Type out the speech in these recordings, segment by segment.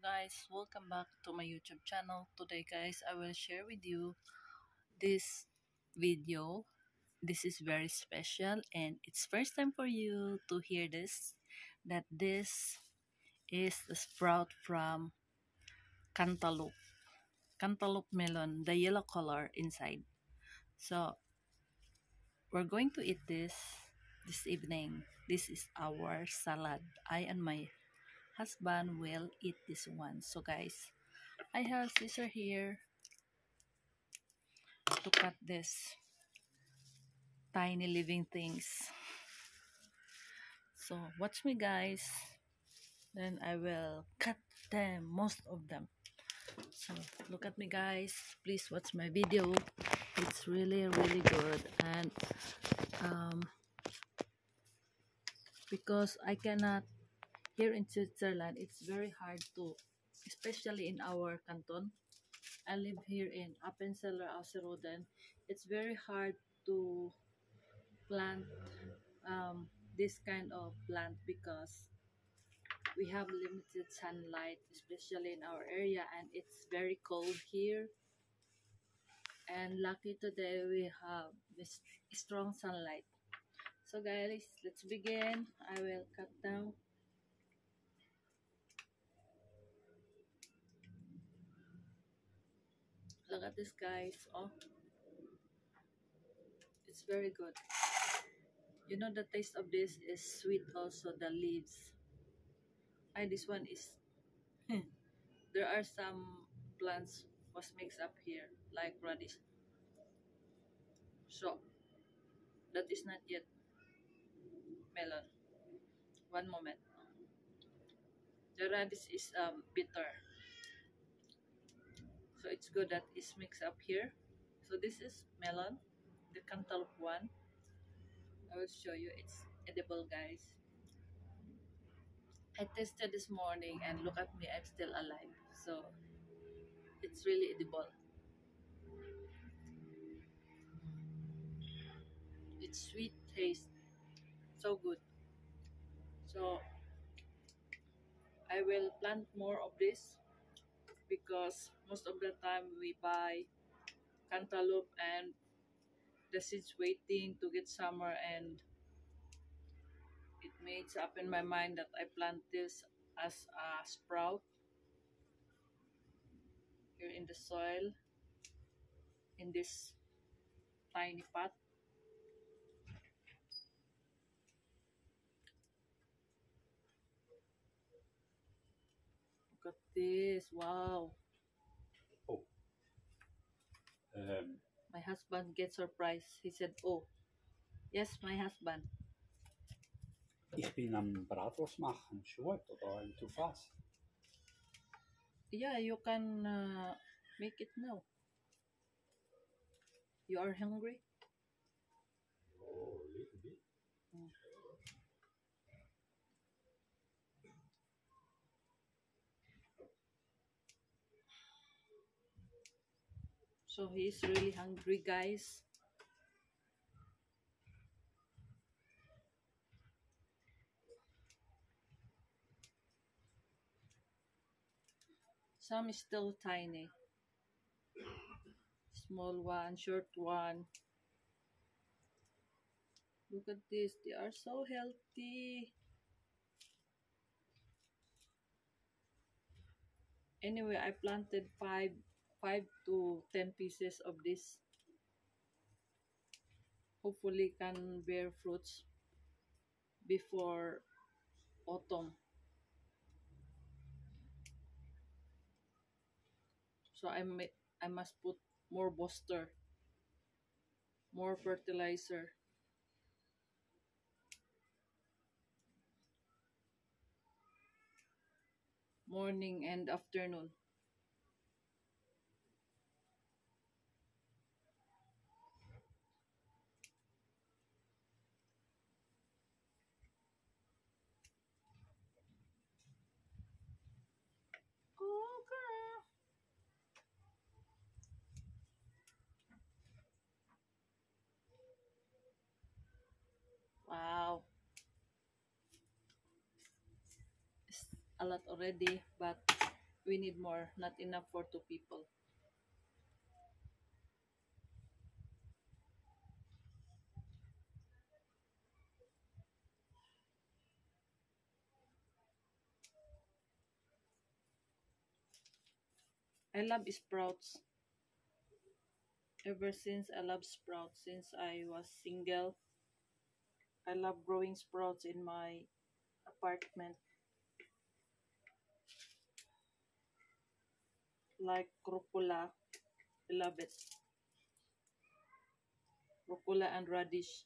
guys, welcome back to my YouTube channel. Today guys, I will share with you this video. This is very special and it's first time for you to hear this, that this is the sprout from cantaloupe. Cantaloupe melon, the yellow color inside. So we're going to eat this evening. This is our salad. I and my husband will eat this one. So guys, I have scissor here to cut this tiny living things. So watch me guys, then I will cut them, most of them. So look at me guys, please watch my video. It's really good. And because I cannot, here in Switzerland it's very hard to, especially in our canton. I live here in Appenzeller Ausserrhoden. It's very hard to plant this kind of plant because we have limited sunlight, especially in our area, and it's very cold here. And lucky today we have this strong sunlight. So guys, let's begin. I will cut down. Look at this guys. Oh, it's very good. You know the taste of this is sweet also, the leaves. And this one is there are some plants was mixed up here like radish. So that is not yet melon. One moment. The radish is bitter. So it's good that it's mixed up here. So this is melon, the cantaloupe one. I will show you. It's edible guys. I tested this morning and look at me, I'm still alive. So it's really edible. It's sweet taste. So good. So I will plant more of this because most of the time we buy cantaloupe and the seeds waiting to get summer, and it makes up in my mind that I plant this as a sprout here in the soil in this tiny pot. Look at this, wow. Oh, My husband gets surprised. He said, oh, yes, my husband. ich bin am Bratwurst machen, short oder too fast. Yeah, you can make it now. You are hungry? Oh, a little bit. Mm. So he's really hungry, guys. Some is still tiny. Small one, short one. Look at this. They are so healthy. Anyway, I planted five to 10 pieces of this. Hopefully can bear fruits before autumn. So I must put more booster, more fertilizer. Morning and afternoon. Okay. Wow. It's a lot already, but we need more, not enough for two people. I love sprouts. Ever since I love sprouts since I was single. I love growing sprouts in my apartment, like rucola. I love it. Rucola and radish.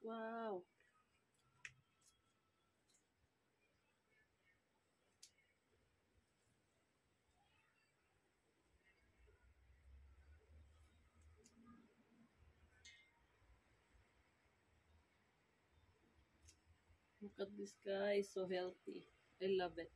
Wow, look at this guy, so healthy. I love it.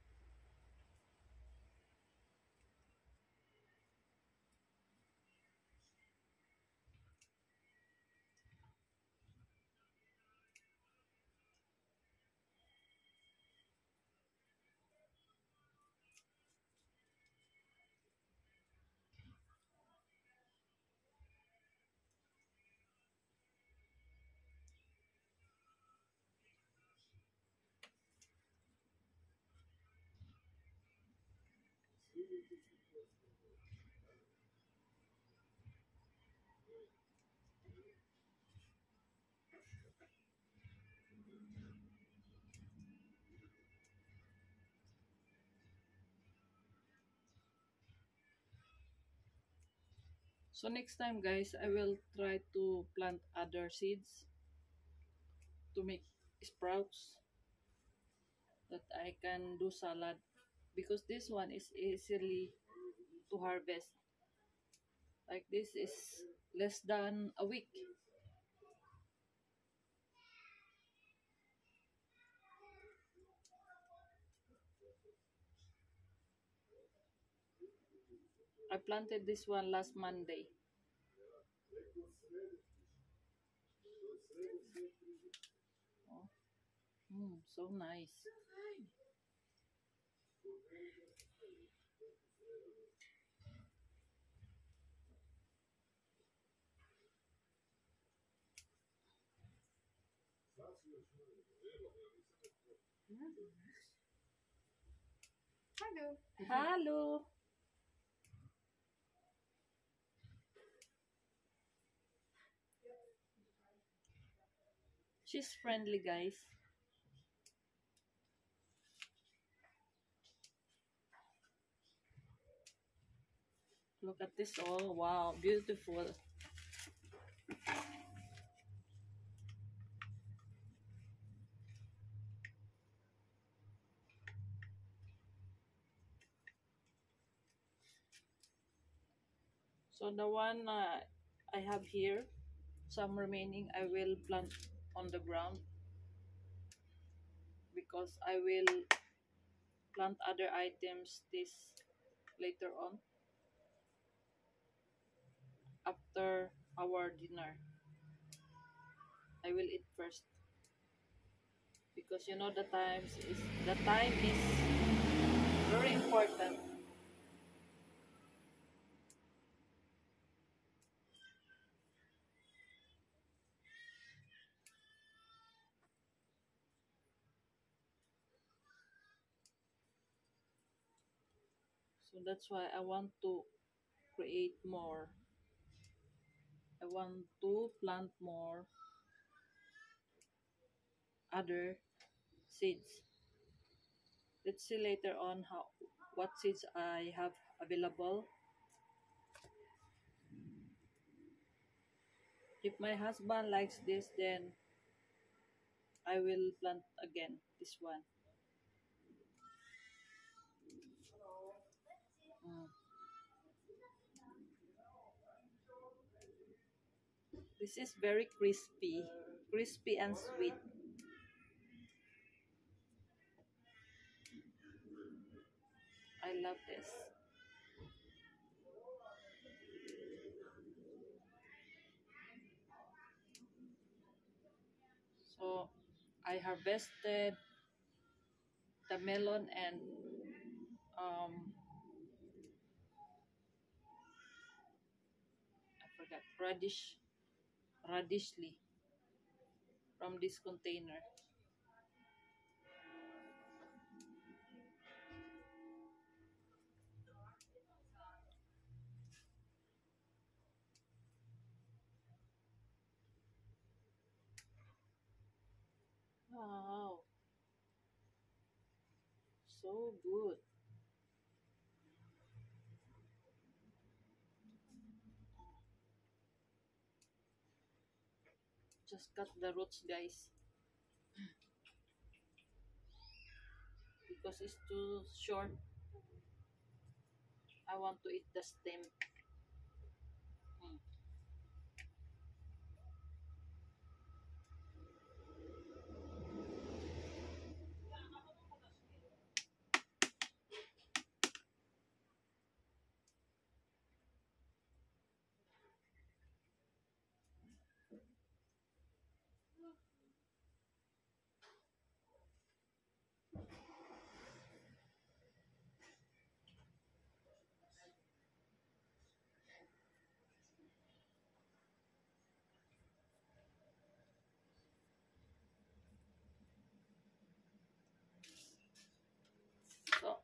So next time guys, I will try to plant other seeds to make sprouts that I can do salad because this one is easily to harvest. Like this is less than a week. I planted this one last Monday. Oh, so nice. Hello. Hello. She's friendly, guys. Look at this. Oh, wow. Beautiful. So the one I have here, some remaining, I will plant on the ground because I will plant other items this later on after our dinner. I will eat first because you know the time is very important. So that's why I want to create more. I want to plant more other seeds. Let's see later on how what seeds I have available. If my husband likes this, then I will plant again this one. Mm. This is very crispy and sweet. I love this. So I harvested the melon and um, I forgot radish leaf from this container. Wow, so good. Just cut the roots, guys, because it's too short. I want to eat the stem. Mm. So,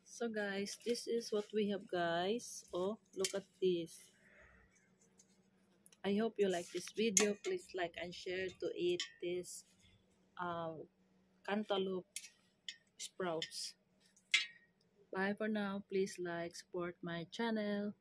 so guys, this is what we have, guys. Oh, look at this. I hope you like this video. Please like and share to eat this um, cantaloupe sprouts. Bye for now. Please like, support my channel.